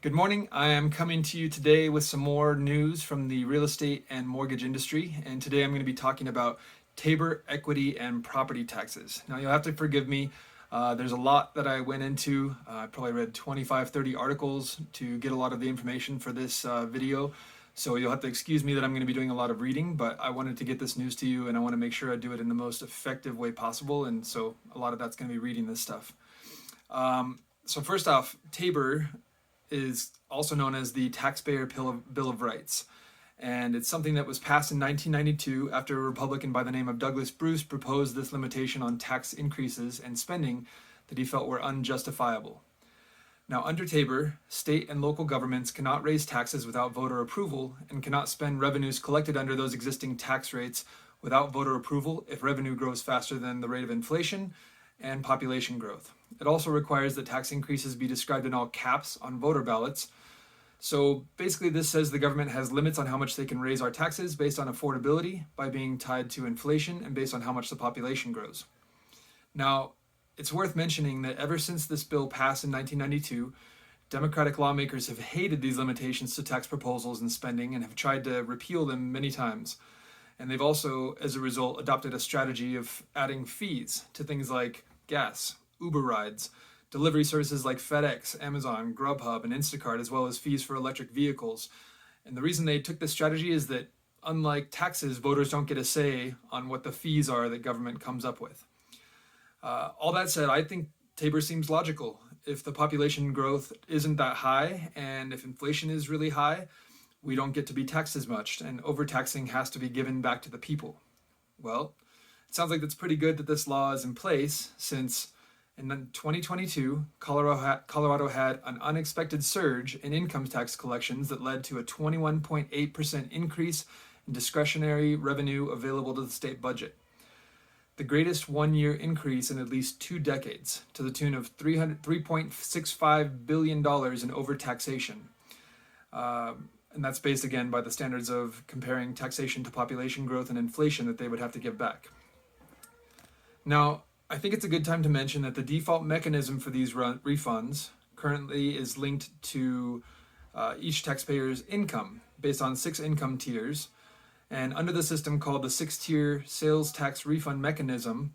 Good morning. I am coming to you today with some more news from the real estate and mortgage industry. And today I'm going to be talking about Tabor equity and property taxes. Now, you'll have to forgive me. There's a lot that I went into. I probably read 25, 30 articles to get a lot of the information for this video. So you'll have to excuse me that I'm going to be doing a lot of reading, but I wanted to get this news to you and I want to make sure I do it in the most effective way possible. And so a lot of that's going to be reading this stuff. So first off, Tabor is also known as the Taxpayer Bill of Rights. And it's something that was passed in 1992 after a Republican by the name of Douglas Bruce proposed this limitation on tax increases and spending that he felt were unjustifiable. Now, under Tabor, state and local governments cannot raise taxes without voter approval and cannot spend revenues collected under those existing tax rates without voter approval if revenue grows faster than the rate of inflation and population growth. It also requires that tax increases be described in all caps on voter ballots. So basically this says the government has limits on how much they can raise our taxes based on affordability by being tied to inflation and based on how much the population grows. Now, it's worth mentioning that ever since this bill passed in 1992, Democratic lawmakers have hated these limitations to tax proposals and spending and have tried to repeal them many times. And they've also, as a result, adopted a strategy of adding fees to things like gas, Uber rides, delivery services like FedEx, Amazon, Grubhub, and Instacart, as well as fees for electric vehicles. And the reason they took this strategy is that, unlike taxes, voters don't get a say on what the fees are that government comes up with. All that said, I think Tabor seems logical. If the population growth isn't that high, and if inflation is really high, we don't get to be taxed as much, and overtaxing has to be given back to the people. Well, it sounds like it's pretty good that this law is in place, since in 2022, Colorado had an unexpected surge in income tax collections that led to a 21.8% increase in discretionary revenue available to the state budget. The greatest one-year increase in at least 2 decades, to the tune of $3.65 billion in overtaxation. And that's based again by the standards of comparing taxation to population growth and inflation that they would have to give back. Now, I think it's a good time to mention that the default mechanism for these refunds currently is linked to each taxpayer's income based on 6 income tiers. And under the system called the 6-tier sales tax refund mechanism,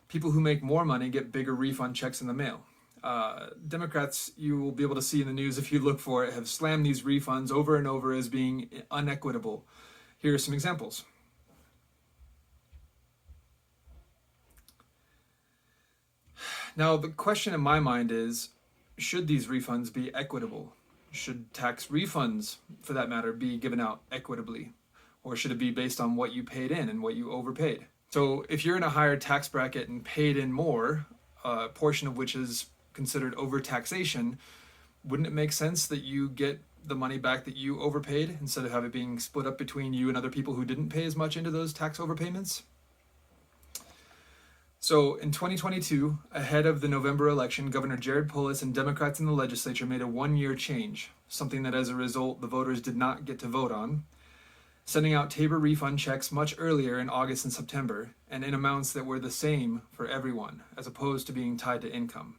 people who make more money get bigger refund checks in the mail. Democrats, you will be able to see in the news if you look for it, have slammed these refunds over and over as being unequitable. Here are some examples. Now, the question in my mind is, should these refunds be equitable? Should tax refunds, for that matter, be given out equitably? Or should it be based on what you paid in and what you overpaid? So if you're in a higher tax bracket and paid in more, a portion of which is considered overtaxation, wouldn't it make sense that you get the money back that you overpaid instead of have it being split up between you and other people who didn't pay as much into those tax overpayments? So in 2022, ahead of the November election, Governor Jared Polis and Democrats in the legislature made a 1-year change, something that as a result the voters did not get to vote on, sending out Tabor refund checks much earlier in August and September, and in amounts that were the same for everyone, as opposed to being tied to income.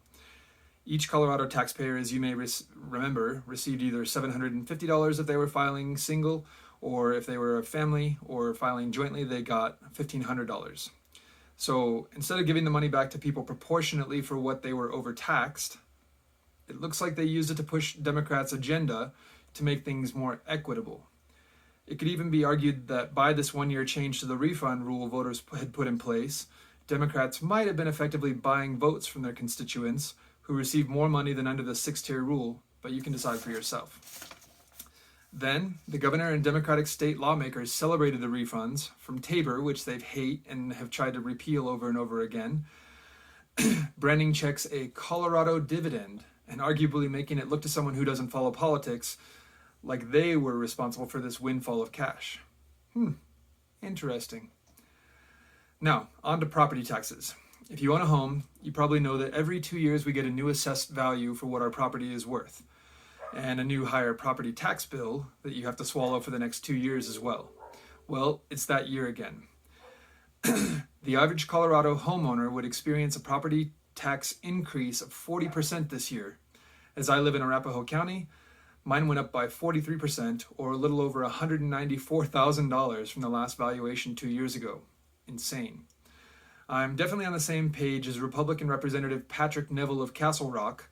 Each Colorado taxpayer, as you may remember, received either $750 if they were filing single, or if they were a family or filing jointly, they got $1,500. So instead of giving the money back to people proportionately for what they were overtaxed, it looks like they used it to push Democrats' agenda to make things more equitable. It could even be argued that by this 1-year change to the refund rule voters had put in place, Democrats might have been effectively buying votes from their constituents who received more money than under the 6-tier rule, but you can decide for yourself. Then, the governor and Democratic state lawmakers celebrated the refunds from Tabor, which they hate and have tried to repeal over and over again, branding checks a Colorado dividend and arguably making it look to someone who doesn't follow politics like they were responsible for this windfall of cash. Interesting. Now, on to property taxes. If you own a home, you probably know that every 2 years we get a new assessed value for what our property is worth, and a new higher property tax bill that you have to swallow for the next 2 years as well. Well, it's that year again. The average Colorado homeowner would experience a property tax increase of 40% this year. As I live in Arapahoe County, Mine went up by 43%, or a little over $194,000 from the last valuation 2 years ago. Insane. I'm definitely on the same page as Republican Representative Patrick Neville of Castle Rock,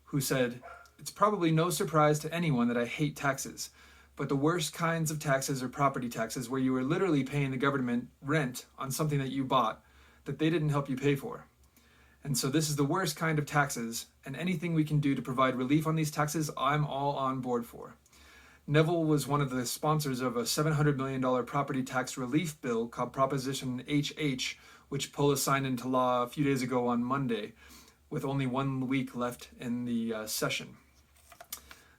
who said, "It's probably no surprise to anyone that I hate taxes, but the worst kinds of taxes are property taxes, where you are literally paying the government rent on something that you bought that they didn't help you pay for. And so this is the worst kind of taxes, and anything we can do to provide relief on these taxes, I'm all on board for." Neville was one of the sponsors of a $700 million property tax relief bill called Proposition HH, which Polis signed into law a few days ago on Monday, with only 1 week left in the session.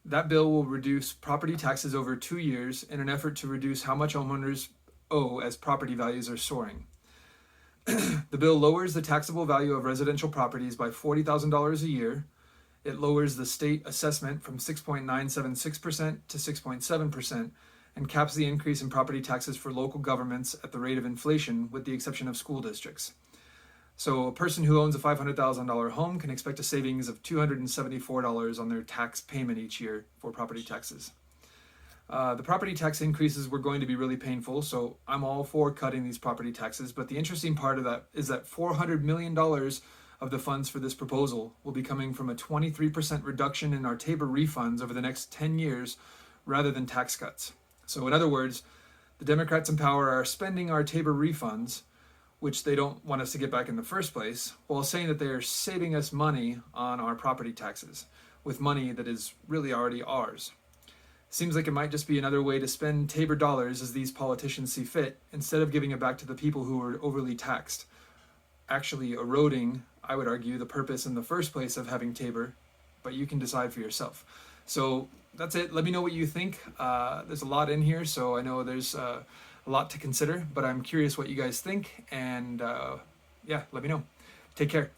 That bill will reduce property taxes over 2 years in an effort to reduce how much homeowners owe as property values are soaring. The bill lowers the taxable value of residential properties by $40,000 a year. It lowers the state assessment from 6.976% to 6.7% and caps the increase in property taxes for local governments at the rate of inflation, with the exception of school districts. So a person who owns a $500,000 home can expect a savings of $274 on their tax payment each year for property taxes. The property tax increases were going to be really painful, so I'm all for cutting these property taxes. But the interesting part of that is that $400 million of the funds for this proposal will be coming from a 23% reduction in our Tabor refunds over the next 10 years rather than tax cuts. So in other words, the Democrats in power are spending our Tabor refunds, which they don't want us to get back in the first place, while saying that they are saving us money on our property taxes, with money that is really already ours. Seems like it might just be another way to spend Tabor dollars as these politicians see fit, instead of giving it back to the people who are overly taxed, actually eroding, I would argue, the purpose in the first place of having Tabor, but you can decide for yourself. So that's it. Let me know what you think. There's a lot in here, so I know there's a lot to consider, but I'm curious what you guys think, and yeah, let me know. Take care.